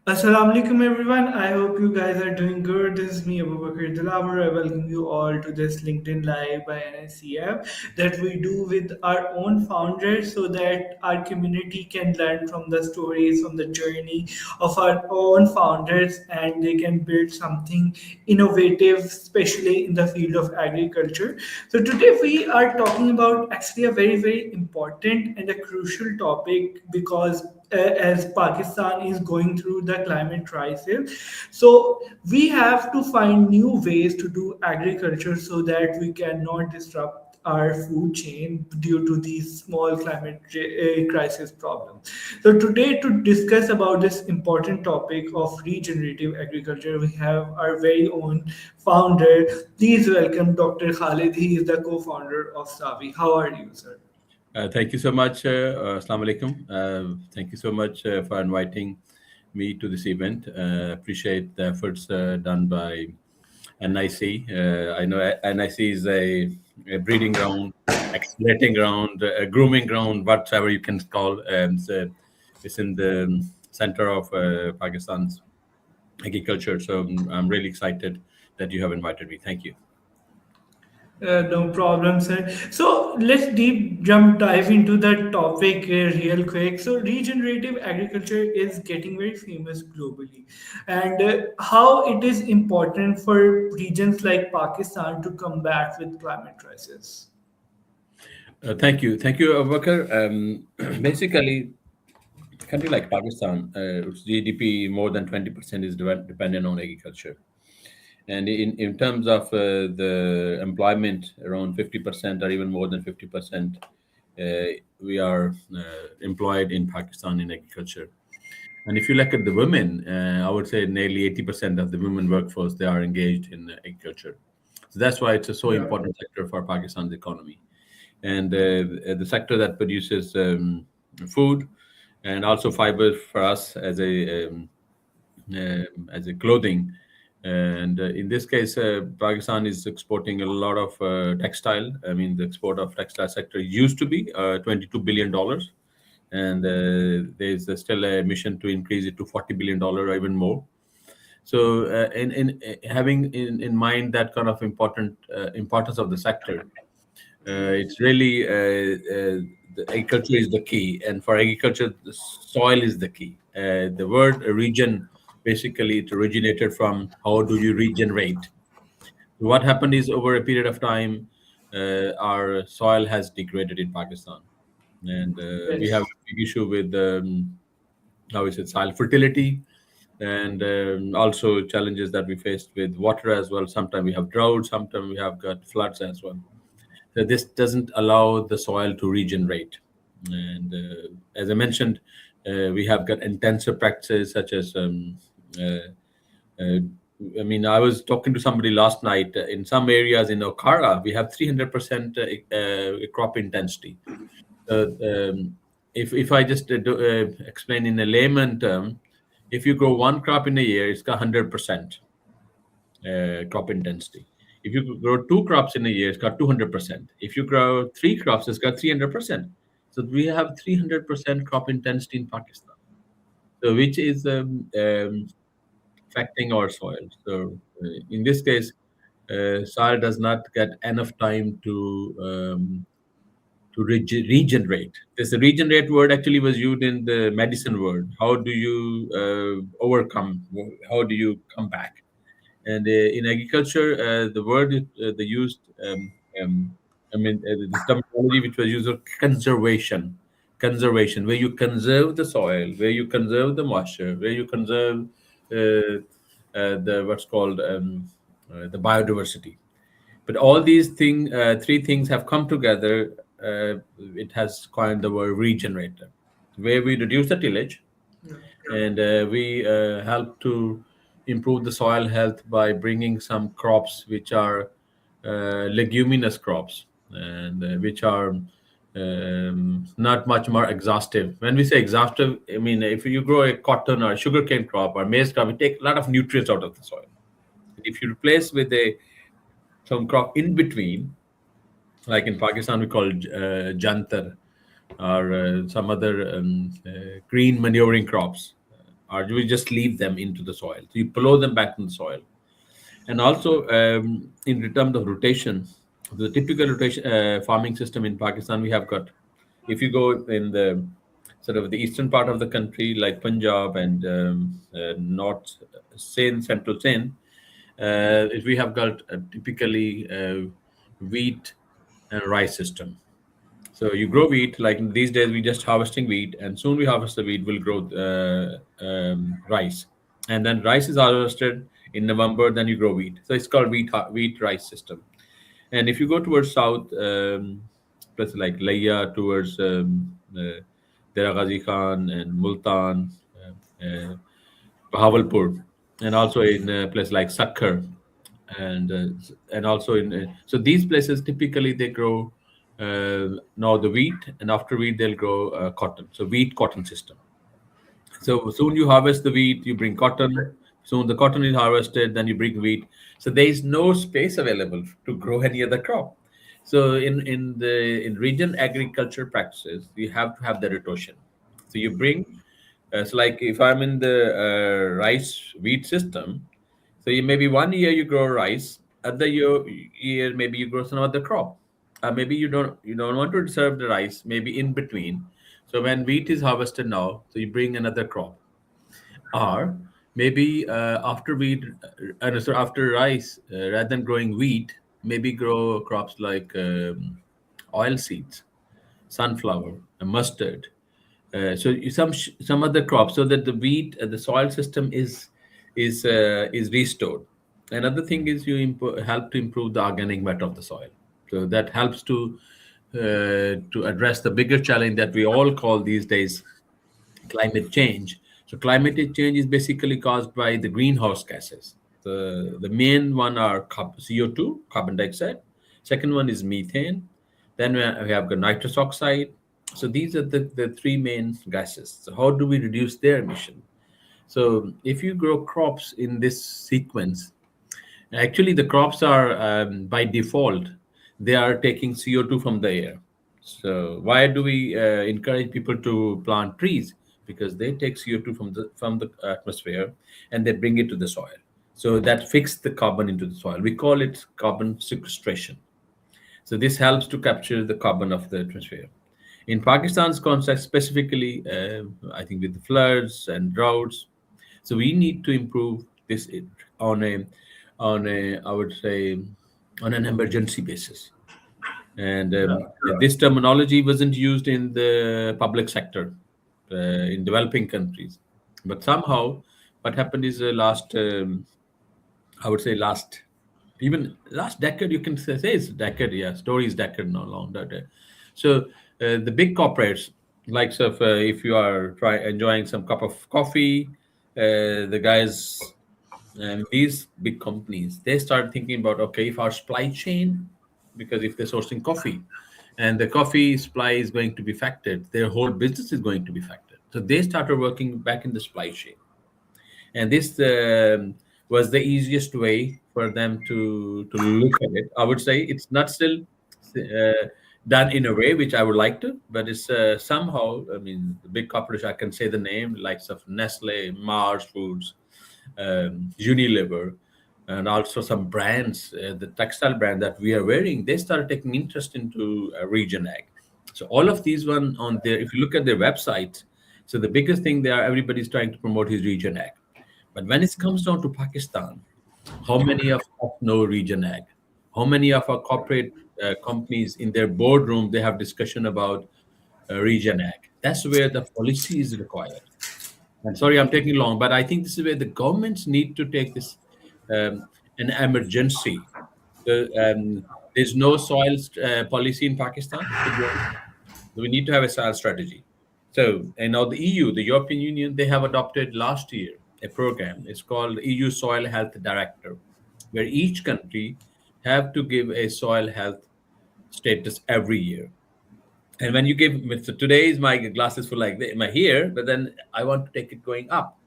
Assalamu alaikum everyone. I hope you guys are doing good. This is me, Abu Bakr Dilaver. I welcome you all to this LinkedIn Live by NICF that we do with our own founders so that our community can learn from the stories, from the journey of our own founders, and they can build something innovative, especially in the field of agriculture. So today we are talking about actually a very, very important and a crucial topic because as Pakistan is going through the climate crisis. So we have to find new ways to do agriculture so that we cannot disrupt our food chain due to these small climate crisis problems. So today to discuss about this important topic of regenerative agriculture, we have our very own founder. Please welcome Dr. Khalid. He is the co-founder of SAWIE. How are you, sir? Thank you so much. Assalamu alaikum. Thank you so much for inviting me to this event. Appreciate the efforts done by NIC. I know NIC is a breeding ground, accelerating ground, a grooming ground, whatever you can call. It's in the center of Pakistan's agriculture. So I'm really excited that you have invited me. Thank you. No problem, sir. So let's deep jump dive into that topic real quick. So regenerative agriculture is getting very famous globally, and how it is important for regions like Pakistan to combat with climate crisis. Thank you, Abubakar. Basically, a country like Pakistan, its GDP more than 20% is dependent on agriculture, and in terms of the employment, around 50% or even more than 50%, we are employed in Pakistan in agriculture. And if you look at the women, I would say nearly 80% of the women workforce they are engaged in agriculture. So that's why it's a so Yeah. important sector for Pakistan's economy, and the sector that produces food and also fiber for us as a clothing. And in this case, Pakistan is exporting a lot of textile. I mean, the export of textile sector used to be $22 billion, and there's still a mission to increase it to $40 billion or even more. So, in having in mind that kind of importance of the sector, it's really the agriculture is the key, and for agriculture, the soil is the key. The word region basically it originated from how do you regenerate. What happened is over a period of time, our soil has degraded in Pakistan, and we have Yes. a big issue with how is it soil fertility, and also challenges that we faced with water as well. Sometimes we have drought, sometimes we have got floods as well. So this doesn't allow the soil to regenerate. And as I mentioned, we have got intensive practices such as, uh, I mean, I was talking to somebody last night. In some areas in Okara, we have 300% crop intensity. Uh, um, if I just explain in a layman term, if you grow one crop in a year, it's got 100% crop intensity. If you grow two crops in a year, it's got 200%. If you grow three crops, it's got 300%. So we have 300% crop intensity in Pakistan, so which is affecting our soil. So in this case, soil does not get enough time to regenerate. This regenerate word actually was used in the medicine word. How do you overcome? How do you come back? And in agriculture, the word they used, I mean, this terminology which was used of conservation, where you conserve the soil, where you conserve the moisture, where you conserve the what's called the biodiversity. But all these three things have come together. It has coined the word regenerator, where we reduce the tillage Yeah. and we help to improve the soil health by bringing some crops which are leguminous crops and which are not much more exhaustive. When we say exhaustive, I mean if you grow a cotton or sugarcane crop or maize crop, it take a lot of nutrients out of the soil. If you replace with a some crop in between, like in Pakistan we call jantar or some other green manuring crops or do we just leave them into the soil? So you plow them back in the soil. And also, in terms of rotation, the typical rotation farming system in Pakistan, we have got, if you go in the sort of the eastern part of the country, like Punjab and North Sindh, Central Sindh, we have got typically wheat and rice system. So you grow wheat, like these days we just harvesting wheat, and soon we harvest the wheat, we'll grow rice, and then rice is harvested in November. Then you grow wheat, so it's called wheat rice system. And if you go towards south, places like Laya, towards Dera Ghazi Khan and Multan, Bahawalpur, and also in a place like Sakkar, and also in so these places typically they grow now the wheat, and after wheat they'll grow cotton. So wheat cotton system. So soon you harvest the wheat, you bring cotton. Soon the cotton is harvested, then you bring wheat. So there is no space available to grow any other crop. So in region agriculture practices, you have to have the rotation. So you bring so like if I'm in the rice wheat system, so you maybe one year you grow rice, other year maybe you grow some other crop. Maybe you don't want to serve the rice, maybe in between. So when wheat is harvested now, so you bring another crop. Or maybe after wheat, so after rice, rather than growing wheat, maybe grow crops like oil seeds, sunflower, mustard. Some other crops, so that the wheat, the soil system is restored. Another thing is you help to improve the organic matter of the soil. So that helps to address the bigger challenge that we all call these days climate change. So climate change is basically caused by the greenhouse gases. The main one are CO2, carbon dioxide. Second one is methane. Then we have got nitrous oxide. So these are the three main gases. So how do we reduce their emission? So if you grow crops in this sequence, actually, the crops are by default they are taking CO2 from the air. So why do we encourage people to plant trees? Because they take CO2 from the atmosphere and they bring it to the soil. So that fixes the carbon into the soil. We call it carbon sequestration. So this helps to capture the carbon of the atmosphere. In Pakistan's context, specifically, I think with the floods and droughts, so we need to improve this on a I would say on an emergency basis. And this terminology wasn't used in the public sector in developing countries, but somehow what happened is last I would say last even last decade, you can say it's decade, yeah, story is decade, no longer that. So the big corporates, like so if you are enjoying some cup of coffee, the guys and these big companies, they start thinking about, okay, if our supply chain, because if they're sourcing coffee and the coffee supply is going to be affected, their whole business is going to be affected. So they started working back in the supply chain, and this was the easiest way for them to look at it. I would say it's not still uh, done in a way which I would like to, but it's somehow, I mean, the big corporation, I can say the name, likes of Nestle, Mars Foods, Unilever, and also some brands, the textile brand that we are wearing, they started taking interest into region ag. So all of these one on there, if you look at their websites, so the biggest thing there, everybody's trying to promote his region ag. But when it comes down to Pakistan, how many of us know region ag? How many of our corporate companies in their boardroom they have discussion about region ag? That's where the policy is required. And sorry, I'm taking long, but I think this is where the governments need to take this an emergency. So, there's no soil policy in Pakistan, to be honest. We need to have a soil strategy. So, and now the EU, the European Union, they have adopted last year a program. It's called EU Soil Health Directive, where each country have to give a soil health status every year. And when you give, so today is my glass is full like my here, but then I want to take it going up.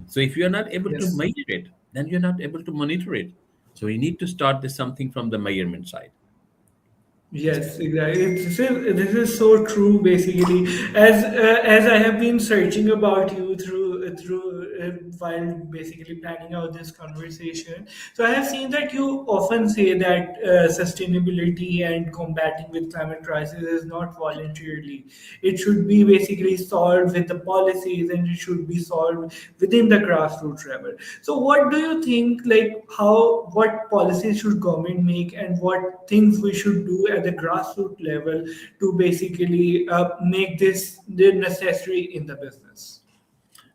So if you're not able to Yes. measure it, then you're not able to monitor it. So we need to start this something from the measurement side. Yes, exactly. This is so true. Basically, as I have been searching about you through while basically planning out this conversation. So I have seen that you often say that sustainability and combating with climate crisis is not voluntarily. It should be basically solved with the policies, and it should be solved within the grassroots level. So what do you think, like how, what policies should government make, and what things we should do at the grassroots level to basically make this the necessary in the business?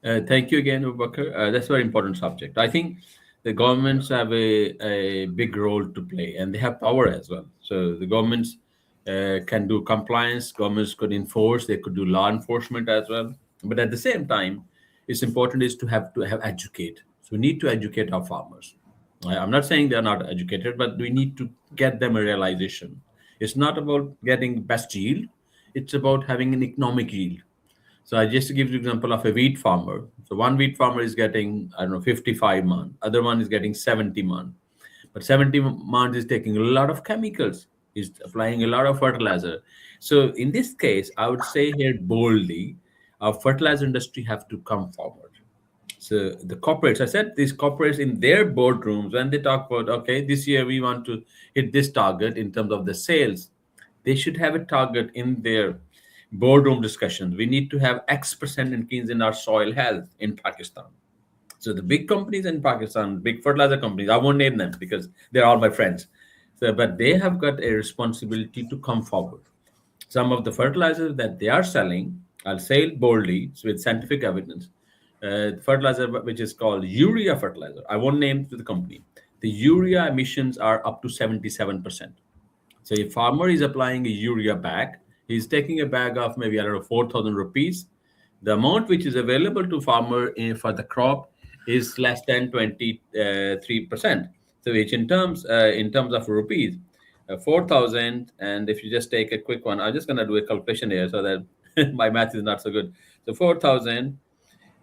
Thank you again, Abubakar. That's a very important subject. I think the governments have a big role to play, and they have power as well. So the governments can do compliance, governments could enforce, they could do law enforcement as well. But at the same time, it's important is to have educate. So we need to educate our farmers. I'm not saying they're not educated, but we need to get them a realization. It's not about getting best yield; it's about having an economic yield. So I just to give you an example of a wheat farmer. So one wheat farmer is getting, I don't know, 55 month. Other one is getting 70 month. But 70 month is taking a lot of chemicals. Is applying a lot of fertilizer. So in this case, I would say here boldly, our fertilizer industry have to come forward. So the corporates, I said these corporates in their boardrooms, when they talk about, okay, this year we want to hit this target in terms of the sales, they should have a target in their boardroom discussions. We need to have X% increase in our soil health in Pakistan. So the big companies in Pakistan, big fertilizer companies, I won't name them because they're all my friends. So, but they have got a responsibility to come forward. Some of the fertilizers that they are selling, I'll say it boldly, so with scientific evidence, fertilizer which is called urea fertilizer. I won't name to the company. The urea emissions are up to 77%. So if farmer is applying a urea bag, he's taking a bag of maybe I don't know 4,000 rupees. The amount which is available to farmer for the crop is less than 23%. So which in terms of rupees, 4,000, and if you just take a quick one, I'm just gonna do a calculation here so that my math is not so good. So 4,000,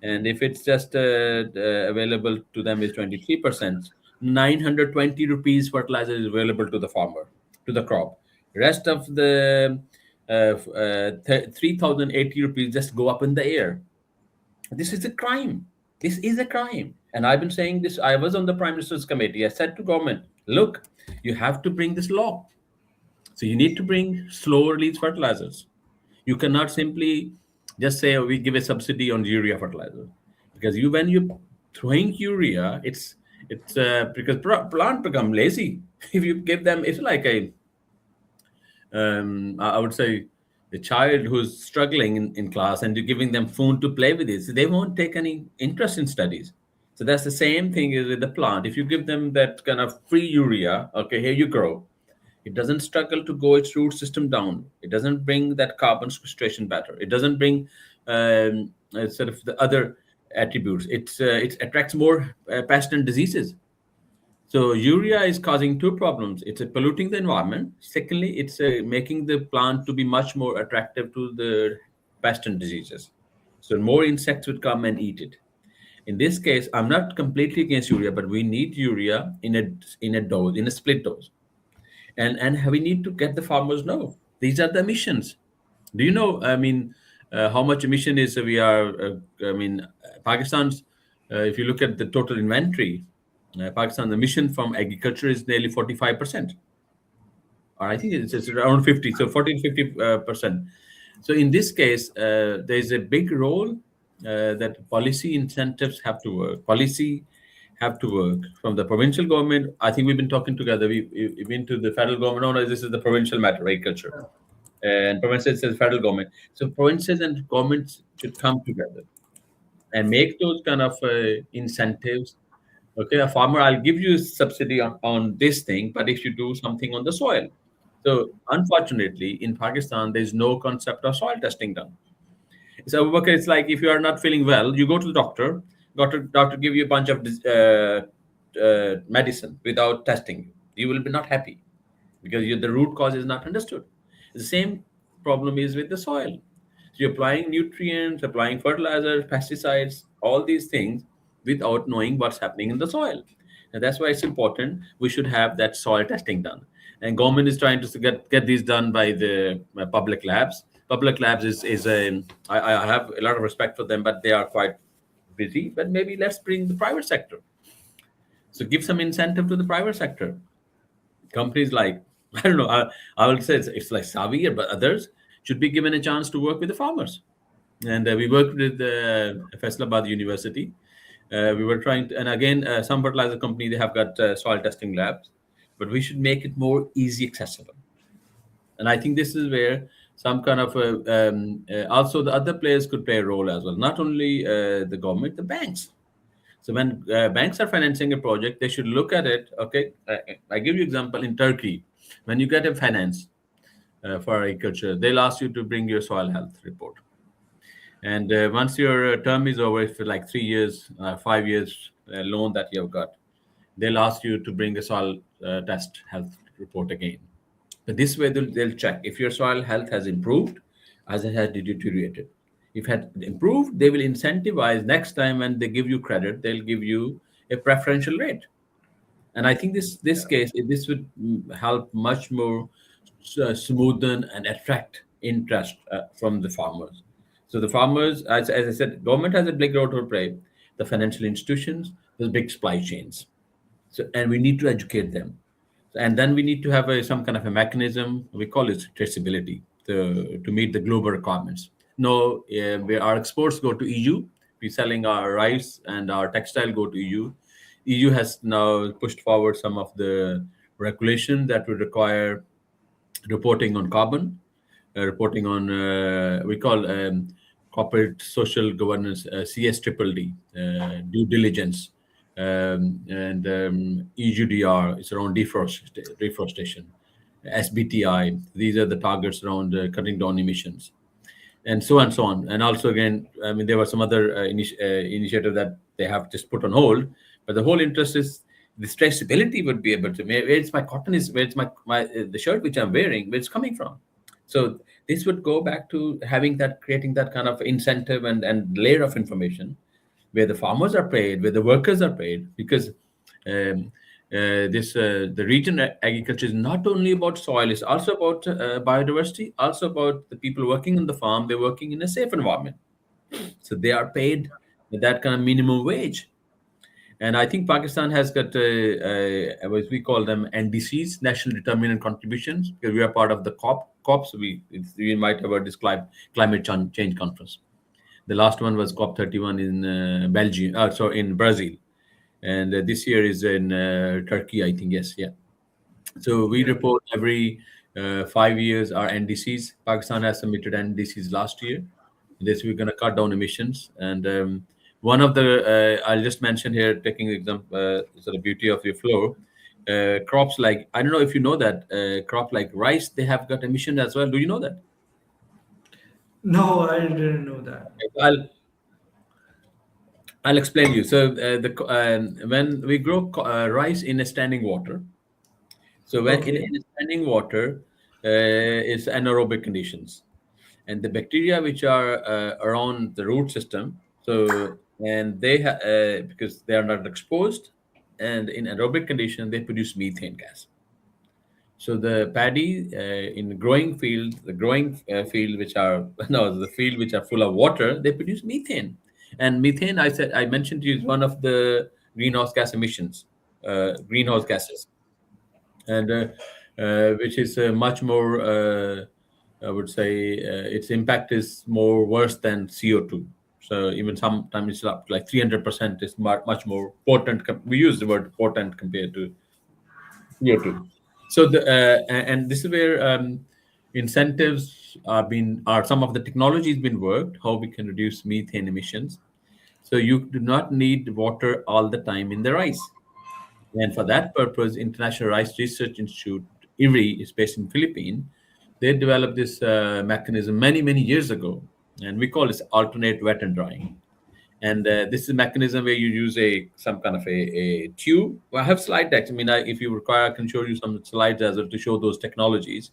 and if it's just available to them is 23%, 920 rupees fertilizer is available to the farmer, to the crop. Rest of the 3080 rupees just go up in the air. This is a crime. This is a crime. And I've been saying this. I was on the Prime Minister's committee. I said to government, look, you have to bring this law. So you need to bring slow release fertilizers. You cannot simply just say, oh, we give a subsidy on urea fertilizer, because you when you throwing urea, it's because plant become lazy. If you give them, it's like I would say a child who's struggling in class, and you're giving them food to play with it, so they won't take any interest in studies. So that's the same thing is with the plant. If you give them that kind of free urea, okay, here you grow, it doesn't struggle to go its root system down. It doesn't bring that carbon sequestration better. It doesn't bring sort of the other attributes. It attracts more pests and diseases. So urea is causing two problems. It's polluting the environment. Secondly, it's making the plant to be much more attractive to the pests and diseases. So more insects would come and eat it. In this case, I'm not completely against urea, but we need urea in a dose, in a split dose, and we need to get the farmers know these are the emissions. Do you know? I mean, how much emission is we are? Pakistan's. If you look at the total inventory, Pakistan's emission from agriculture is nearly 45%, or I think it's around 50. So 40 to 50%. So in this case, there is a big role that policy incentives have to work. Policy have to work from the provincial government. I think we've been talking together. We've been to the federal government. No, no, this is the provincial matter, agriculture. And provinces says federal government. So provinces and governments should come together and make those kind of incentives. Okay, a farmer, I'll give you subsidy on this thing, but if you do something on the soil. So unfortunately, in Pakistan, there's no concept of soil testing done. So okay, it's like if you are not feeling well, you go to the doctor. Doctor give you a bunch of medicine without testing. You will be not happy because the root cause is not understood. The same problem is with the soil. So you're applying nutrients, applying fertilizers, pesticides, all these things without knowing what's happening in the soil. And that's why it's important we should have that soil testing done. And government is trying to get these done by the public labs. Public labs is I have a lot of respect for them, but they are quite busy, but maybe let's bring the private sector. So give some incentive to the private sector. Companies like, I don't know, I will say it's like SAWIE, but others should be given a chance to work with the farmers. And we worked with Faisalabad University. We were trying to, and again, some fertilizer company, they have got soil testing labs, but we should make it more easy accessible. And I think this is where some kind of also the other players could play a role as well, not only the government, the banks. So when banks are financing a project, they should look at it. Okay, I give you example in Turkey, when you get a finance for agriculture, they'll ask you to bring your soil health report. And once your term is over, if like 3 years, 5 years loan that you have got, they'll ask you to bring a soil test health report again. But this way, they'll check if your soil health has improved, as it has deteriorated. If it had improved, they will incentivize next time when they give you credit, they'll give you a preferential rate. And I think this case, this would help much more smoothen and attract interest from the farmers. So the farmers, as I said, government has a big role to play. The financial institutions, the big supply chains. So, and we need to educate them. And then we need to have some kind of a mechanism. We call it traceability to meet the global requirements. No, where our exports go to EU, we're selling our rice and our textile go to EU. EU has now pushed forward some of the regulation that would require reporting on carbon, reporting on we call corporate social governance, CS triple D, due diligence, and EGDR is around deforestation, SBTI. These are the targets around cutting down emissions, and so on and so on. And also again, I mean, there were some other initiative that they have just put on hold, but the whole interest is the traceability would be able to where it's my cotton is, where it's my the shirt which I'm wearing, where it's coming from. So this would go back to having that, creating that kind of incentive and layer of information where the farmers are paid, where the workers are paid, because um, this the region agriculture is not only about soil, it's also about biodiversity, also about the people working on the farm. They're working in a safe environment, so they are paid that kind of minimum wage. And I think Pakistan has got as we call them NDCs, National Determinant Contributions, because we are part of the COPs. We might have heard this climate change conference. The last one was COP 31 in Belgium, sorry, in Brazil, and this year is in Turkey, I think. Yes, yeah. So we Yeah. report every 5 years our NDCs. Pakistan has submitted NDCs last year. This we're going to cut down emissions, and one of the I'll just mention here, taking the example, sort of beauty of your floor. Crops like, I don't know if you know that crop like rice, they have got emission as well. Do you know that? No, I didn't know that. I'll I'll explain you. So when we grow rice in a standing water, so when Okay. in a standing water is anaerobic conditions, and the bacteria which are around the root system, so and because they are not exposed, and in aerobic condition they produce methane gas. So the paddy in growing field, the growing field which are no, the field which are full of water, they produce methane. And methane, I mentioned to you, is one of the greenhouse gas emissions, greenhouse gases, and which is much more. I would say its impact is more worse than CO2. So even sometimes it's up like 300% is much more potent. We use the word potent compared to CO2. So and this is where incentives are some of the technologies been worked, how we can reduce methane emissions. So you do not need water all the time in the rice. And for that purpose, International Rice Research Institute, IRI, is based in Philippines. They developed this mechanism many, many years ago, and we call this alternate wet and drying. And this is a mechanism where you use some kind of a tube. Well, I have slide decks. I mean, if you require, I can show you some slides as well to show those technologies.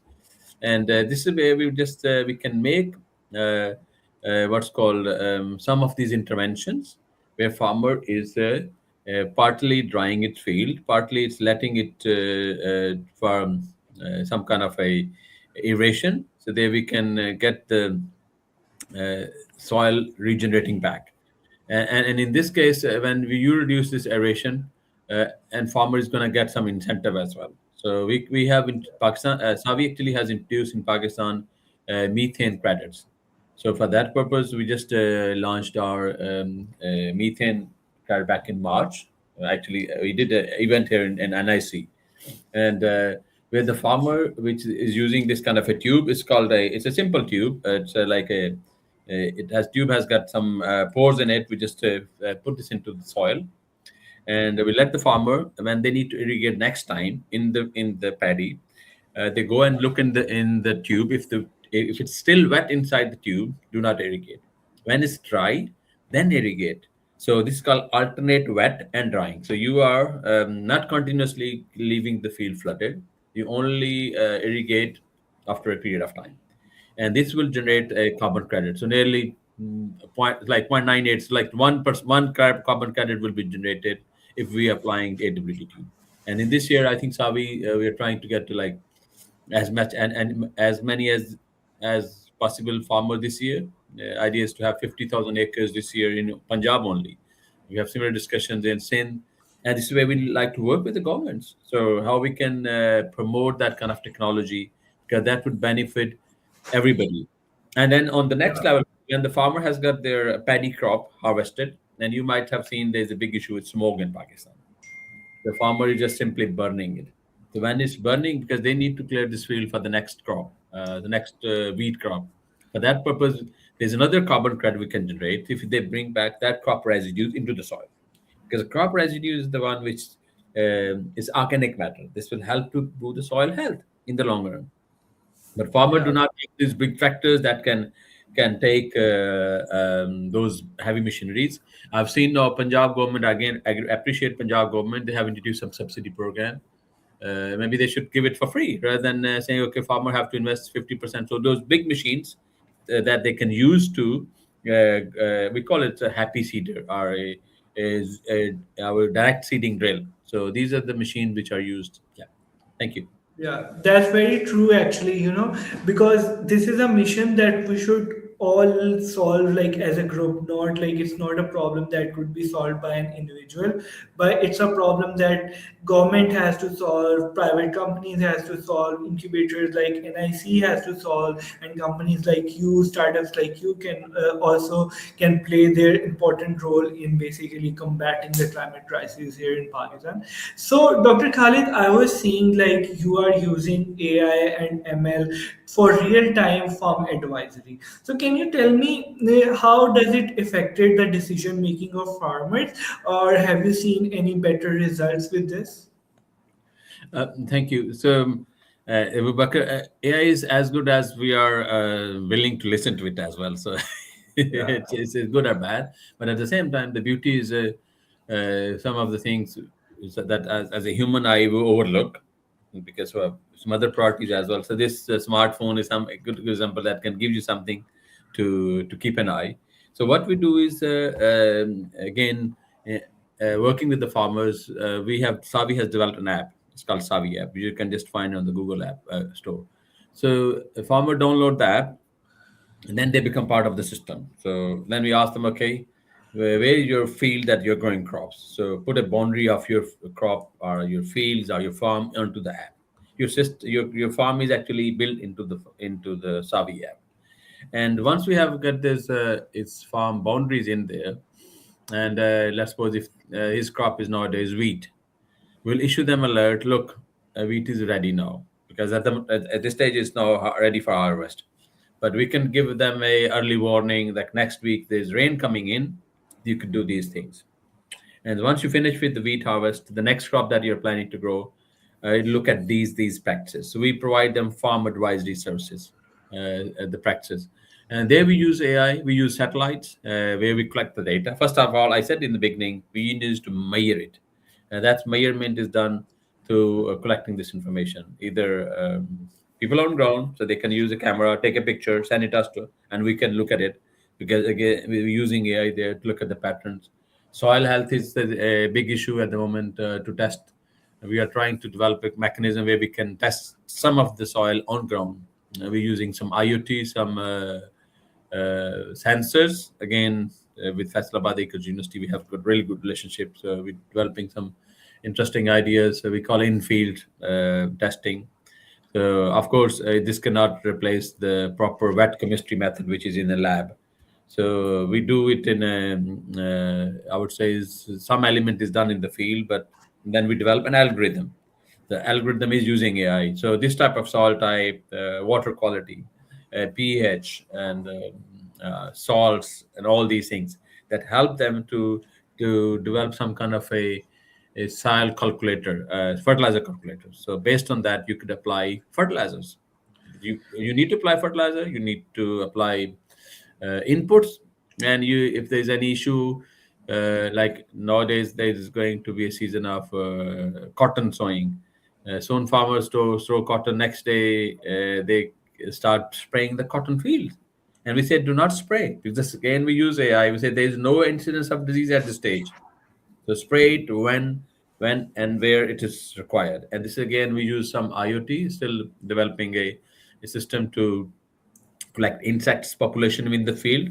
And this is where we can make what's called some of these interventions, where farmer is partly drying its field, partly it's letting it for some kind of a aeration, so there we can get the soil regenerating back. And in this case, when you reduce this aeration, and farmer is going to get some incentive as well. So we have in Pakistan, SAWIE actually has introduced in Pakistan methane credits. So for that purpose, we just launched our methane credit back in March. Actually, we did an event here in NIC, and where the farmer which is using this kind of a tube, it's a simple tube. It's like a it has tube has got some pores in it. We just put this into the soil, and we let the farmer, when they need to irrigate next time in the paddy, they go and look in the tube. If it's still wet inside the tube, do not irrigate. When it's dry, then irrigate. So this is called alternate wet and drying. So you are not continuously leaving the field flooded. You only irrigate after a period of time, and this will generate a carbon credit. So nearly point like 0.98, so like one carbon credit will be generated if we applying AWT tube. And in this year, I think Savi, we are trying to get to like as much and as many as possible farmer this year. Idea is to have 50,000 acres this year in Punjab only. We have similar discussions in Sindh, and this is where we like to work with the governments. So how we can promote that kind of technology, because that would benefit everybody. And then on the next level, when the farmer has got their paddy crop harvested, then you might have seen there's a big issue with smoke in Pakistan. The farmer is just simply burning it. So when it's burning, because they need to clear this field for the next crop, the next wheat crop. For that purpose, there's another carbon credit we can generate if they bring back that crop residues into the soil. Because crop residue is the one which is organic matter. This will help to improve the soil health in the long run. But farmers do Yeah. not take these big tractors that can take those heavy machineries. I've seen now Punjab government again. I appreciate Punjab government. They have introduced some subsidy program. Maybe they should give it for free rather than saying, okay, farmer have to invest 50%. So those big machines that they can use to, we call it a happy seeder or our direct seeding drill. So these are the machines which are used. Yeah. Thank you. Yeah, that's very true actually, because this is a mission that we should all solve like as a group, not like it's not a problem that could be solved by an individual, but it's a problem that government has to solve, private companies has to solve, incubators like NIC has to solve, and companies like you, startups like you can also can play their important role in basically combating the climate crisis here in Pakistan. So, Dr. Khalid, I was seeing like you are using AI and ML for real-time farm advisory. So, can you tell me how does it affected the decision making of farmers, or have you seen any better results with this? Thank you. So, Abu Bakr, AI is as good as we are willing to listen to it as well. So, Yeah. it's good or bad. But at the same time, the beauty is some of the things is that as a human eye we overlook because of some other priorities as well. So, this smartphone is a good example that can give you something to keep an eye. So, what we do is again. Working with the farmers, we have Savi has developed an app. It's called Savi app. You can just find on the Google app store. So a farmer download the app, and then they become part of the system. So then we ask them, okay, where is your field that you're growing crops? So put a boundary of your crop or your fields or your farm onto the app. Your farm is actually built into the Savi app. And once we have got this its farm boundaries in there, and let's suppose if his crop is nowadays wheat, we'll issue them alert. Look, wheat is ready now because at this stage it's now ready for harvest. But we can give them a early warning that next week there's rain coming in. You could do these things. And once you finish with the wheat harvest, the next crop that you're planning to grow, look at these practices. So we provide them farm advisory services, the practices. And there we use AI, we use satellites, where we collect the data. First of all, I said in the beginning, we need to measure it. That measurement is done through collecting this information. Either people on ground, so they can use a camera, take a picture, send it us to, and we can look at it because again we're using AI there to look at the patterns. Soil health is a big issue at the moment to test. We are trying to develop a mechanism where we can test some of the soil on ground. We're using some IoT, some sensors. Again, with Faisalabad University, we have got really good relationships. We're developing some interesting ideas. We call in-field testing. So, of course, this cannot replace the proper wet chemistry method, which is in the lab. So we do it in I would say some element is done in the field, but then we develop an algorithm. The algorithm is using AI. So this type of soil type, water quality, pH, and salts, and all these things that help them to develop some kind of a soil calculator, fertilizer calculator. So based on that, you could apply fertilizers. You need to apply fertilizer. You need to apply inputs, and you if there's any issue, like nowadays there is going to be a season of cotton sowing. Soon farmers sow cotton, next day they start spraying the cotton field, and we say do not spray, because again we use AI. We say there is no incidence of disease at this stage, so spray it when and where it is required. And this again we use some IoT, still developing a system to collect insects population in the field,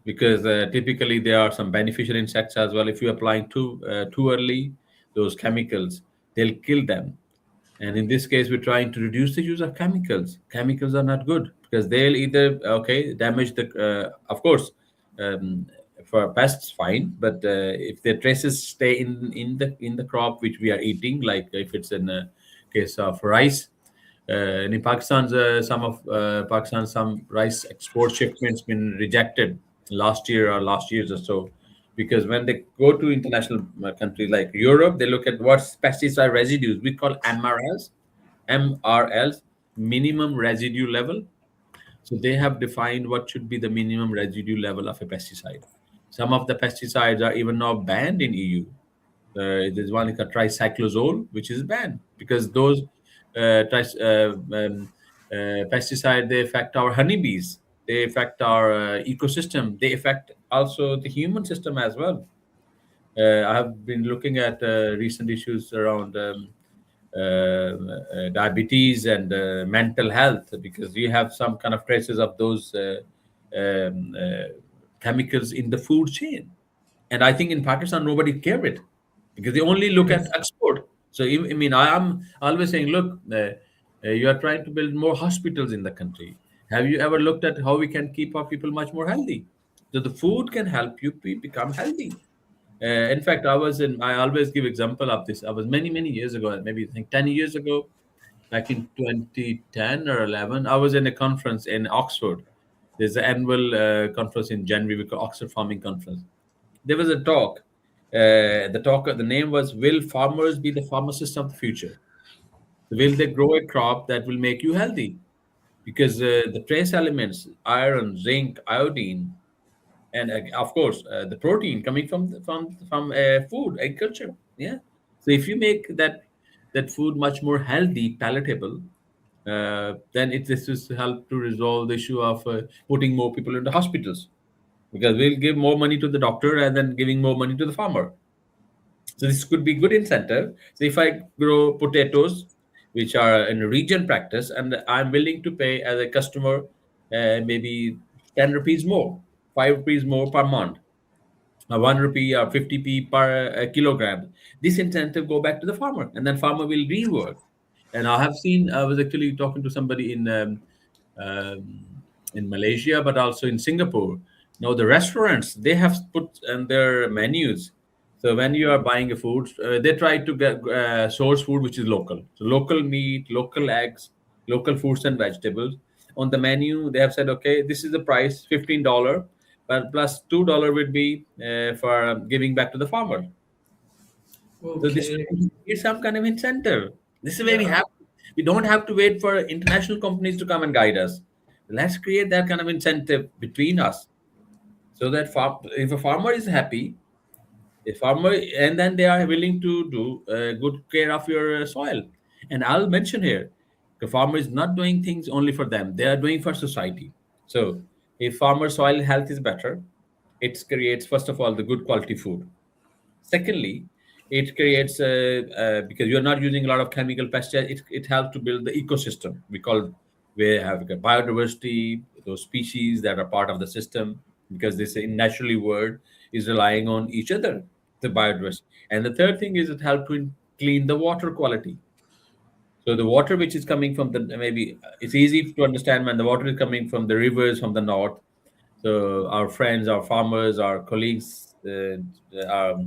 because typically there are some beneficial insects as well. If you're applying too early those chemicals, they'll kill them. And in this case, we're trying to reduce the use of chemicals. Chemicals are not good because they'll either damage the of course, um, for pests fine, but if the traces stay in the crop which we are eating, like if it's in a case of rice, in Pakistan, some rice export shipments been rejected last year or last years or so, because when they go to international countries like Europe, they look at what's pesticide residues. We call MRLs, minimum residue level. So they have defined what should be the minimum residue level of a pesticide. Some of the pesticides are even now banned in EU. There's one like a tricyclozole, which is banned because those pesticide, they affect our honeybees, they affect our ecosystem, they affect also the human system as well. I have been looking at recent issues around diabetes and mental health, because we have some kind of traces of those um, uh, chemicals in the food chain. And I think in Pakistan nobody care it, because they only look at Yes. export. So I mean, I am always saying, look, you are trying to build more hospitals in the country. Have you ever looked at how we can keep our people much more healthy? So the food can help you become healthy. In fact, I always give example of this. I was many years ago, maybe I think 10 years ago, back in 2010 or 11. I was in a conference in Oxford. There's an annual conference in January, we call Oxford Farming Conference. There was a talk. The name was, "Will farmers be the pharmacists of the future? Will they grow a crop that will make you healthy?" Because the trace elements, iron, zinc, iodine, and of course the protein coming from food, agriculture. Yeah. So if you make that food much more healthy, palatable, then this is help to resolve the issue of putting more people into hospitals, because we'll give more money to the doctor and then giving more money to the farmer. So this could be good incentive. So if I grow potatoes, which are in region practice, and I'm willing to pay as a customer maybe 10 rupees more, 5 rupees more per month, 1 rupee or 50p per kilogram. This incentive go back to the farmer, and then farmer will rework. And I was actually talking to somebody um, in Malaysia, but also in Singapore. Now the restaurants, they have put in their menus. So when you are buying a food, they try to get source food which is local. So local meat, local eggs, local fruits and vegetables. On the menu, they have said, okay, this is the price, $15, but plus $2 would be for giving back to the farmer. So this Okay. is some kind of incentive. This is where Yeah. we don't have to wait for international companies to come and guide us. Let's create that kind of incentive between us, so that if a farmer is happy, a farmer, and then they are willing to do good care of your soil. And I'll mention here, the farmer is not doing things only for them; they are doing for society. So if farmer soil health is better, it creates first of all the good quality food. Secondly, it creates because you're not using a lot of chemical pesticides. It helps to build the ecosystem. We have biodiversity, those species that are part of the system. because this naturally world is relying on each other, the biodiversity. And the third thing is it helped to clean the water quality. So the water which is coming from the, maybe it's easy to understand when the water is coming from the rivers from the north. So our friends, our farmers, our colleagues, our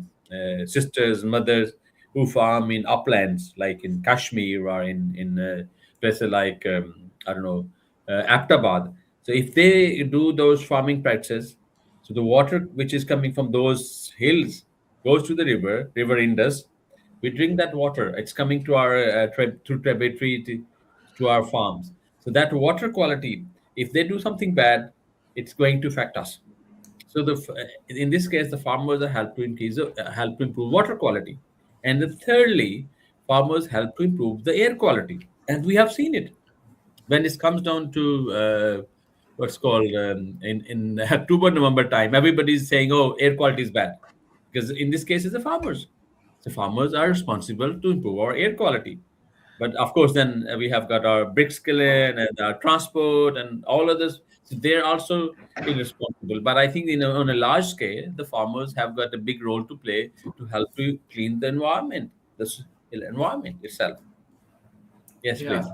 sisters, mothers who farm in uplands like in Kashmir or in places like I don't know, Aptabad. So if they do those farming practices, so the water which is coming from those hills goes to the river Indus. We drink that water. It's coming to our through tributary to our farms. So that water quality, if they do something bad, it's going to affect us. So in this case, the farmers are help to increase help to improve water quality, and the thirdly, farmers help to improve the air quality, and we have seen it when it comes down to what's called in October November time. Everybody's saying, "Oh, air quality is bad," because in this case, it's the farmers. The farmers are responsible to improve our air quality. But of course, then we have got our brick kiln and our transport and all others. So they're also irresponsible. But I think on a large scale, the farmers have got a big role to play to help to clean the environment, environment itself. Yes, Yeah. please.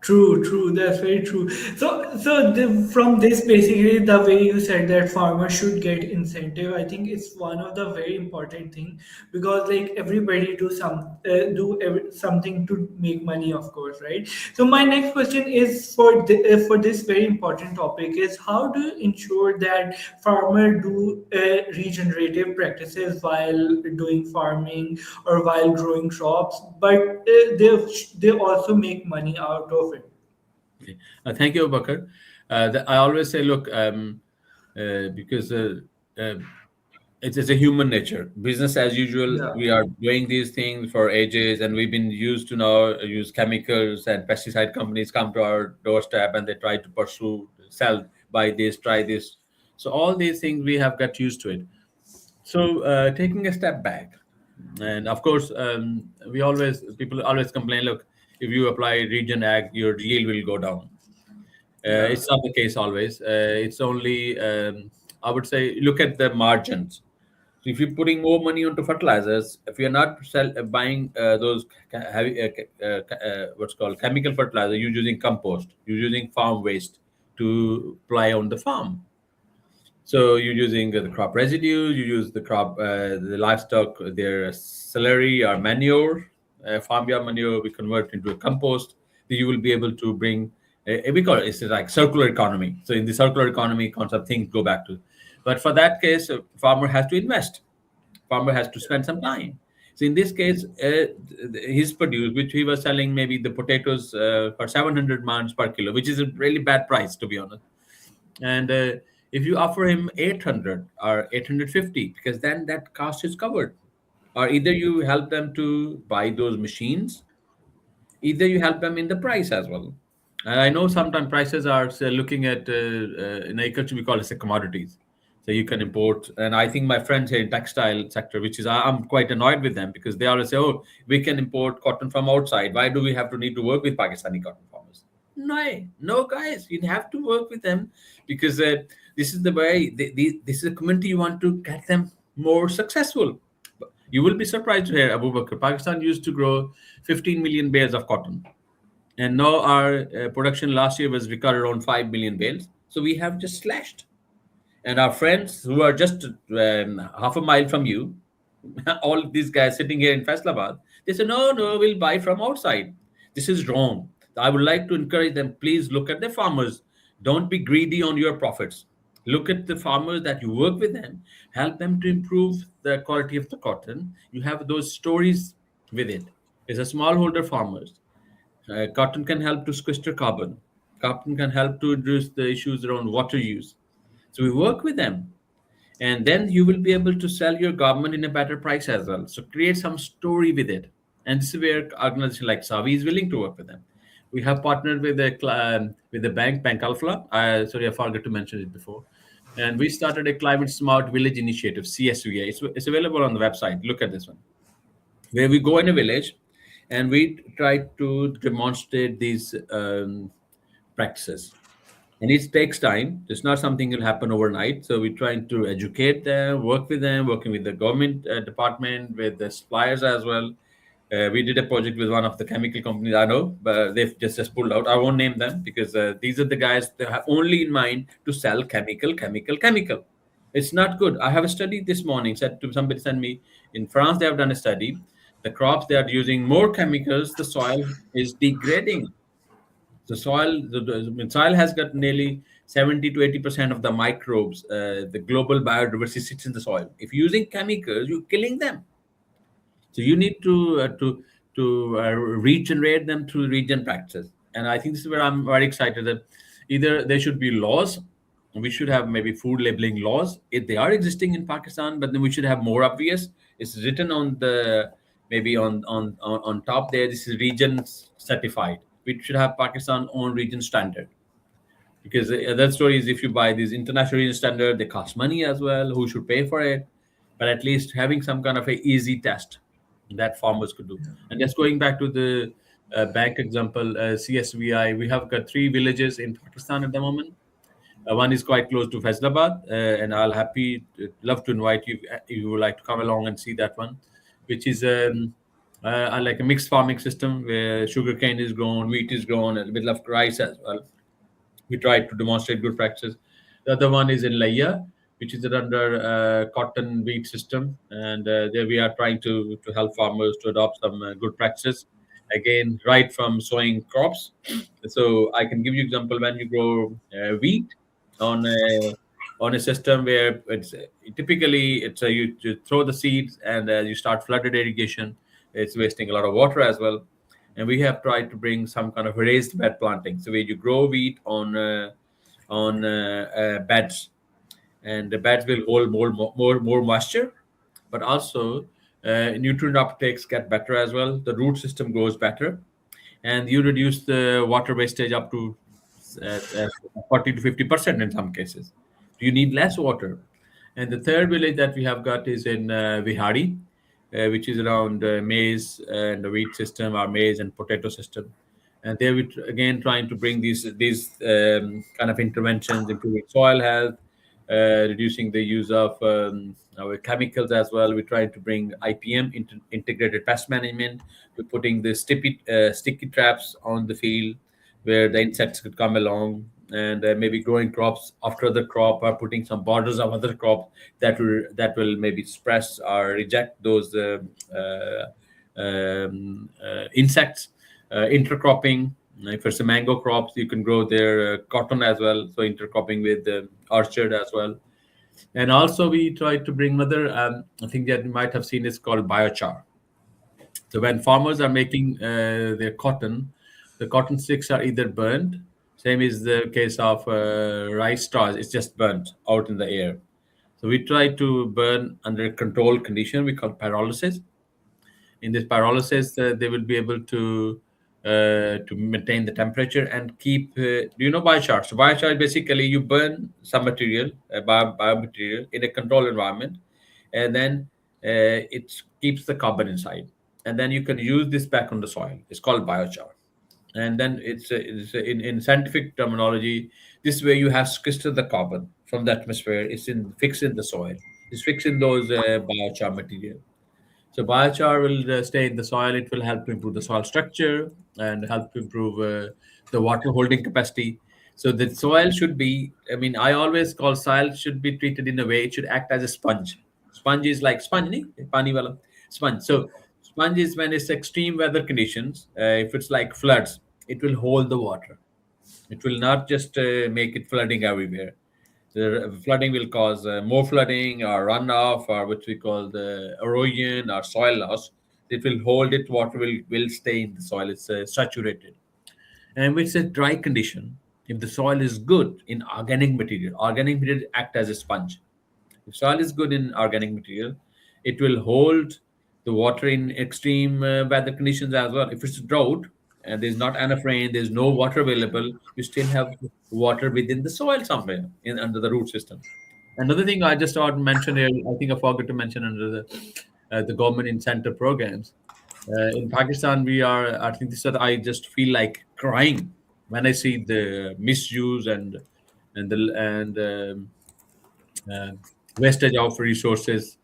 True, true. That's very true. From this, basically, the way you said that farmers should get incentive, I think it's one of the very important thing, because like everybody something to make money, of course, right? So my next question is for this very important topic is, how do you ensure that farmer do regenerative practices while doing farming or while growing crops, but they also make money out of it. Okay. Thank you, Bakar. I always say, look, because uh, it's a human nature. Business as usual. Yeah. We are doing these things for ages, and we've been used to now use chemicals, and pesticide companies come to our doorstep and they try to pursue, sell, buy this, try this. So all these things we have got used to it. So taking a step back, and of course, we always people always complain. Look, if you apply Regen Ag, your yield will go down. Yeah. It's not the case always. It's only, I would say, look at the margins. So if you're putting more money onto fertilizers, if you're not buying those heavy, what's called chemical fertilizer, you're using compost, you're using farm waste to apply on the farm. So you're using the crop residues, you use the livestock, their celery or manure, farmyard manure, we convert into a compost. You will be able to bring, we call it, it's like circular economy. So in the circular economy concept, things go back to. But for that case, a farmer has to invest. Farmer has to spend some time. So in this case, his produce, which he was selling maybe the potatoes for 700 mans per kilo, which is a really bad price, to be honest. And if you offer him 800 or 850, because then that cost is covered. Or either you help them to buy those machines, either you help them in the price as well. And I know sometimes prices are say, looking at in agriculture we call it a commodities. So you can import, and I think my friends here in textile sector, which is I'm quite annoyed with them because they always say, "Oh, we can import cotton from outside. Why do we have to need to work with Pakistani cotton farmers?" No, no, guys, you have to work with them because this is the way. This is a community you want to get them more successful. You will be surprised to hear, Abu Bakr, Pakistan used to grow 15 million bales of cotton. And now our production last year was recorded around 5 million bales. So we have just slashed. And our friends who are just half a mile from you, all these guys sitting here in Faisalabad, they say, no, no, we'll buy from outside. This is wrong. I would like to encourage them, please look at the farmers. Don't be greedy on your profits. Look at the farmers that you work with them, help them to improve the quality of the cotton. You have those stories with it. As a smallholder farmers, cotton can help to sequester carbon. Cotton can help to reduce the issues around water use. So we work with them, and then you will be able to sell your garment in a better price as well. So create some story with it, and this is where organization like SAWIE is willing to work with them. We have partnered with the bank Alpha. Sorry, I forgot to mention it before. And we started a climate smart village initiative, CSVA. It's available on the website. Look at this one, where we go in a village and we try to demonstrate these practices. and it takes time. It's not something that will happen overnight. So we're trying to educate them, work with them, working with the government department, with the suppliers as well. We did a project with one of the chemical companies I know, but they've just pulled out. I won't name them because these are the guys that have only in mind to sell chemical. It's not good. I have a study this morning. Said to somebody sent me in France. They have done a study. The crops they are using more chemicals. The soil is degrading. The soil, the soil has got nearly 70 to 80% of the microbes. The global biodiversity sits in the soil. If you're using chemicals, you're killing them. So you need to regenerate them through regen practices. And I think this is where I'm very excited that either there should be laws. We should have maybe food labeling laws if they are existing in Pakistan, but then we should have more obvious. It's written on the maybe on top there. This is region certified. We should have Pakistan own region standard because the other story is if you buy these international region standard, they cost money as well. Who should pay for it? But at least having some kind of a easy test that farmers could do. And just going back to the bank example, CSVI, we have got 3 villages in Pakistan at the moment. One is quite close to Faisalabad, and I'll love to invite you if you would like to come along and see that one, which is like a mixed farming system where sugarcane is grown, wheat is grown, and a bit of rice as well. We tried to demonstrate good practices. The other one is in Laya, which is under cotton wheat system, and there we are trying to help farmers to adopt some good practices. Again, right from sowing crops. So I can give you example when you grow wheat on a system where it's typically you throw the seeds and you start flooded irrigation. It's wasting a lot of water as well, and we have tried to bring some kind of raised bed planting. So where you grow wheat on beds, and the beds will hold more moisture, but also nutrient uptakes get better as well. The root system grows better, and you reduce the water wastage up to 40 to 50% in some cases. You need less water. And the third village that we have got is in Vihari, which is around maize and the wheat system, or maize and potato system. And there we again trying to bring these kind of interventions, improving soil health, reducing the use of our chemicals as well. We're trying to bring IPM, integrated pest management. We're putting the sticky traps on the field where the insects could come along, and maybe growing crops after the crop, or putting some borders of other crops that will maybe suppress or reject those insects. Intercropping. If it's a mango crops, you can grow their cotton as well. So intercropping with orchard as well. And also we try to bring another I think that you might have seen is called biochar. So when farmers are making their cotton, the cotton sticks are either burned. Same is the case of rice straws. It's just burnt out in the air. So we try to burn under a controlled condition. We call pyrolysis. In this pyrolysis, they will be able to maintain the temperature and keep. Do you know biochar? So biochar basically you burn some material, biomaterial, in a controlled environment, and then it keeps the carbon inside, and then you can use this back on the soil. It's called biochar. And then in scientific terminology, this way you have sequestered the carbon from the atmosphere. It's in fixed in the soil. It's fixed in those biochar material. So biochar will stay in the soil. It will help to improve the soil structure and help to improve the water holding capacity. So the soil should be, I mean, I always call soil should be treated in a way it should act as a sponge. Sponge is like sponge, nahi? Pani wala sponge. So sponge is when it's extreme weather conditions. If it's like floods, it will hold the water. It will not just make it flooding everywhere. The flooding will cause more flooding or runoff, or which we call the erosion or soil loss. It will hold it, water will stay in the soil. It's saturated. And when it's a dry condition, if the soil is good in organic material act as a sponge. If soil is good in organic material, it will hold the water in extreme weather conditions as well. If it's drought and there's not enough rain, there's no water available, you still have water within the soil somewhere in under the root system. Another thing I just ought to mention here, I think I forgot to mention under the government incentive programs. In Pakistan, we are. I think this is. I just feel like crying. When I see the misuse and uh, wastage of resources,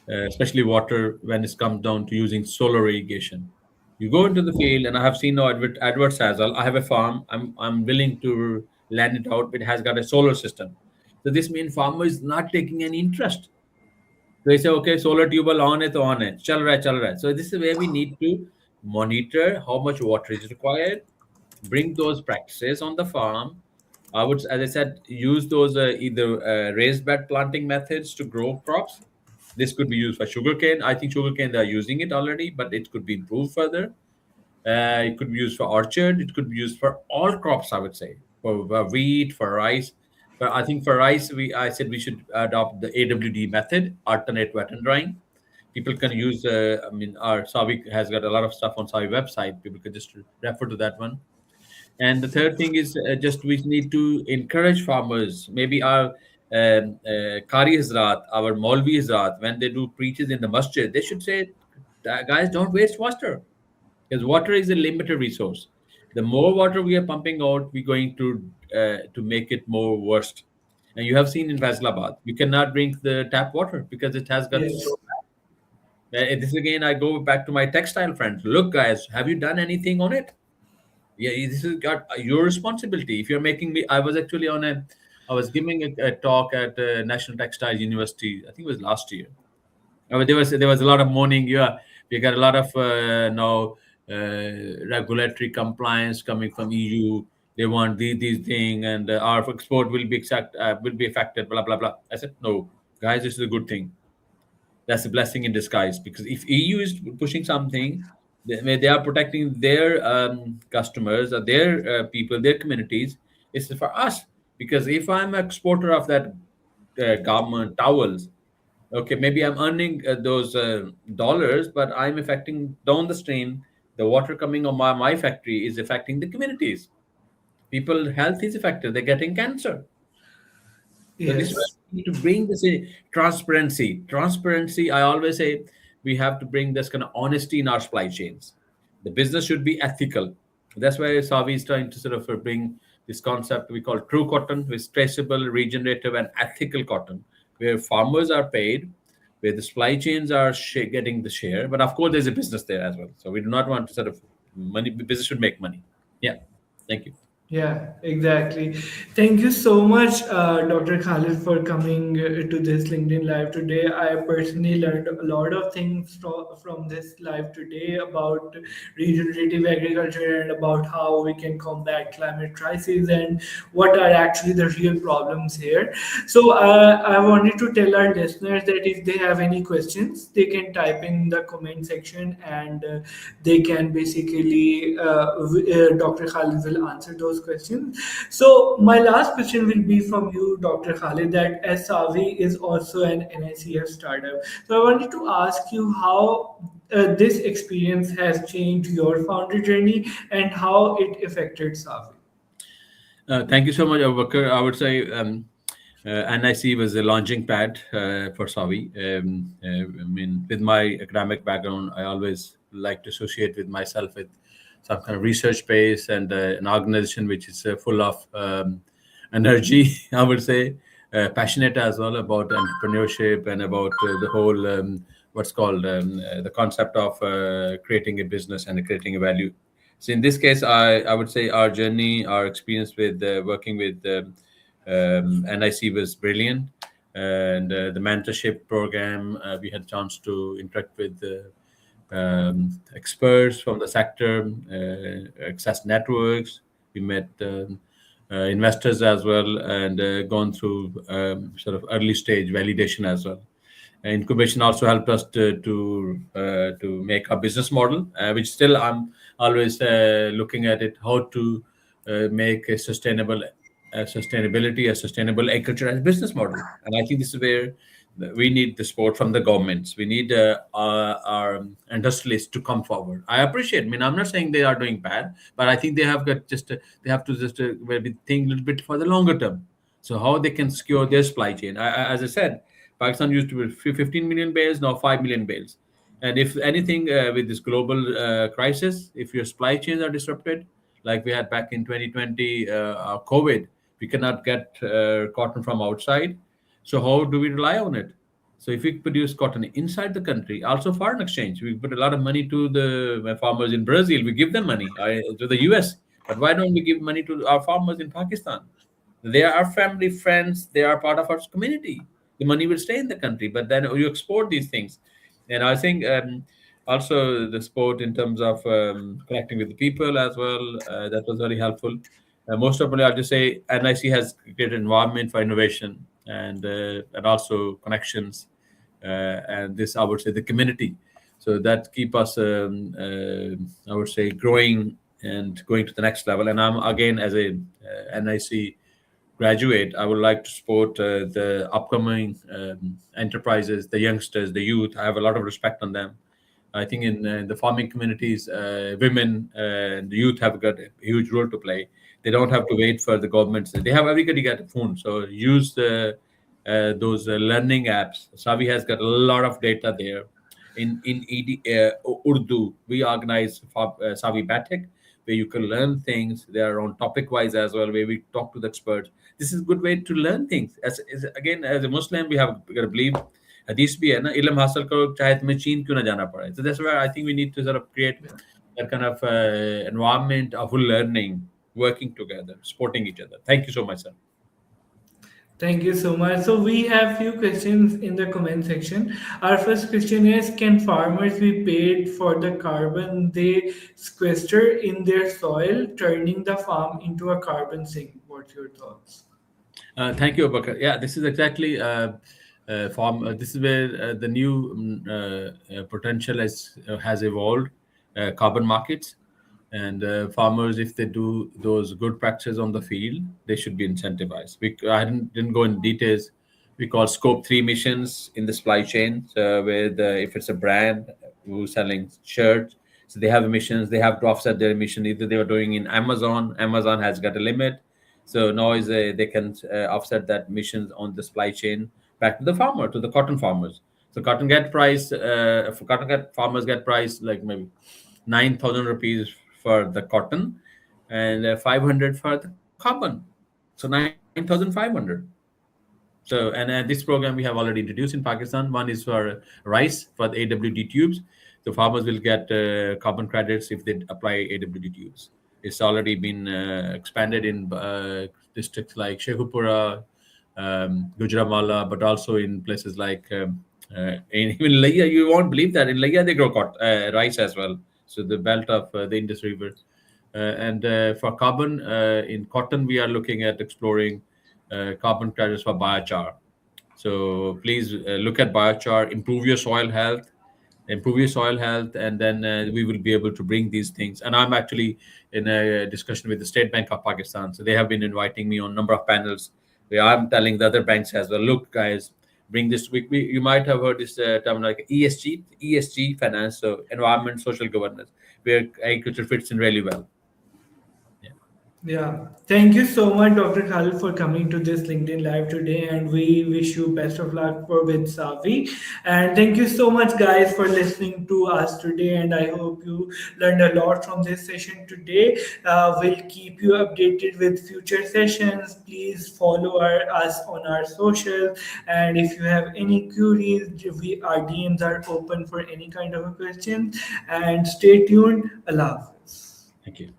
especially water, when it comes down to using solar irrigation. You go into the field, and I have seen now adverts as well. I have a farm. I'm willing to land it out. It has got a solar system. So this means farmer is not taking any interest. So they say, okay, solar tube on it, on it. Chal raha hai, chal raha hai. So this is where we need to monitor how much water is required, bring those practices on the farm. I would, as I said, use those either raised bed planting methods to grow crops. This could be used for sugarcane. I think sugarcane they are using it already, but it could be improved further. It could be used for orchard. It could be used for all crops. I would say for wheat, for rice. But I think for rice, I said we should adopt the AWD method, alternate wet and drying. People can use. I mean, our SAWIE has got a lot of stuff on SAWIE website. People could just refer to that one. And the third thing is just we need to encourage farmers. Maybe our Qari Hazrat, our Maulvi Hazrat, when they do preaches in the masjid, they should say, guys, don't waste water, because water is a limited resource. The more water we are pumping out, we're going to make it more worse. And you have seen in Faisalabad, you cannot drink the tap water because it has got Yes. so. This again, I go back to my textile friends. Look, guys, have you done anything on it? Yeah, this is got your responsibility. If you're making me, I was actually I was giving a talk at National Textile University. I think it was last year. There was a lot of mourning. Yeah, we got a lot of now regulatory compliance coming from EU. They want these thing, and our export will be affected. Blah blah blah. I said no, guys, this is a good thing. That's a blessing in disguise, because if EU is pushing something, where they are protecting their customers or their people, their communities, it's for us. Because if I'm an exporter of that garment towels, okay, maybe I'm earning those dollars, but I'm affecting down the stream. The water coming on my factory is affecting the communities. People health is affected. They're getting cancer. So this is why Yes. we need to bring this in transparency. Transparency, I always say we have to bring this kind of honesty in our supply chains. The business should be ethical. That's why Savi is trying to sort of bring this concept we call true cotton, with traceable, regenerative, and ethical cotton, where farmers are paid, where the supply chains are getting the share. But of course, there's a business there as well. So we do not want to sort of money. Business should make money. Yeah. Thank you. Yeah, exactly. Thank you so much, Dr. Khalid, for coming to this LinkedIn Live today. I personally learned a lot of things from this live today about regenerative agriculture and about how we can combat climate crisis and what are actually the real problems here. So, I wanted to tell our listeners that if they have any questions, they can type in the comment section, and they can basically Dr. Khalid will answer those questions. So my last question will be from you, Dr. Khalid, that SAWI is also an NICF startup. So I wanted to ask you how this experience has changed your founder journey and how it affected SAWI. Thank you so much, Abubakar. I would say NIC was a launching pad for Savi. I mean, with my academic background, I always like to associate with myself with some kind of research base and an organization which is full of energy, I would say, passionate as well about entrepreneurship and about the whole what's called the concept of creating a business and creating a value. So in this case, I would say our journey, our experience with working with NIC was brilliant, and the mentorship program, we had a chance to interact with experts from the sector, access networks. We met investors as well, and gone through sort of early stage validation as well. Incubation also helped us to make our business model, which still I'm always looking at it, how to make a sustainability, a sustainable agriculture as a business model. And I think this is where we need the support from the governments. We need our industrialists to come forward. I appreciate. I mean, I'm not saying they are doing bad, but I think they have got just they have to just maybe think a little bit for the longer term. So how they can secure their supply chain. As I said, Pakistan used to be 15 million bales, now 5 million bales. And if anything, with this global crisis, if your supply chains are disrupted, like we had back in 2020, COVID. We cannot get cotton from outside. So how do we rely on it? So if we produce cotton inside the country, also foreign exchange, we put a lot of money to the farmers in Brazil. We give them money to the US, but why don't we give money to our farmers in Pakistan? They are our family, friends. They are part of our community. The money will stay in the country, but then you export these things. And I think also the sport in terms of connecting with the people as well, that was very helpful. Most of all, I'll just say NIC has created an environment for innovation and also connections, and this I would say the community. So that keep us, I would say, growing and going to the next level. And I'm again as a NIC graduate, I would like to support the upcoming enterprises, the youngsters, the youth. I have a lot of respect on them. I think in the farming communities, women and the youth have got a huge role to play. They don't have to wait for the governments. They have everybody get a phone, so use those learning apps. Savi has got a lot of data there. In Urdu, we organize Savi Batik, where you can learn things. They are on topic wise as well, where we talk to the experts. This is a good way to learn things. Again, as a Muslim, we have got to believe हदीस भी है ना इल्म हासिल करो चाहे तुम्हें चीन क्यों ना जाना पड़े. So that's where I think we need to sort of create that kind of environment of learning, working together, supporting each other. Thank you so much, sir. Thank you so much. So we have few questions in the comment section. Our first question is: can farmers be paid for the carbon they sequester in their soil, turning the farm into a carbon sink? What's your thoughts? Thank you, Abakar. Yeah, this is exactly this is where the new potential has evolved, carbon markets, and farmers, if they do those good practices on the field, they should be incentivized. I didn't go in details. We call scope 3 emissions in the supply chain, so where if it's a brand who's selling shirts, so they have emissions, they have to offset their emission. Either they were doing in Amazon has got a limit, so now they can offset that emissions on the supply chain back to the farmer, to the cotton farmers. So cotton get price, for cotton get farmers get price like maybe 9,000 rupees for the cotton and 500 for the carbon. So 9,500. So, and this program we have already introduced in Pakistan. One is for rice for the AWD tubes. The farmers will get carbon credits if they apply AWD tubes. It's already been expanded in districts like Shekhupura, Gujranwala, but also in places like in even Laya. You won't believe that in Laya they grow rice as well. So the belt of the Indus River. And for carbon in cotton, we are looking at exploring carbon credits for biochar. So please look at biochar, improve your soil health, and then we will be able to bring these things. And I'm actually in a discussion with the State Bank of Pakistan. So they have been inviting me on a number of panels where I'm telling the other banks as well, look, guys, bring this. You might have heard this term like ESG finance, so environment, social governance, where agriculture fits in really well. Yeah. Yeah, thank you so much, Dr. Khalid, for coming to this LinkedIn Live today, and we wish you best of luck for with Savi. And thank you so much, guys, for listening to us today. And I hope you learned a lot from this session today. We'll keep you updated with future sessions. Please follow us on our socials, and if you have any queries, our DMs are open for any kind of a question. And stay tuned. Allah Hafiz. Thank you.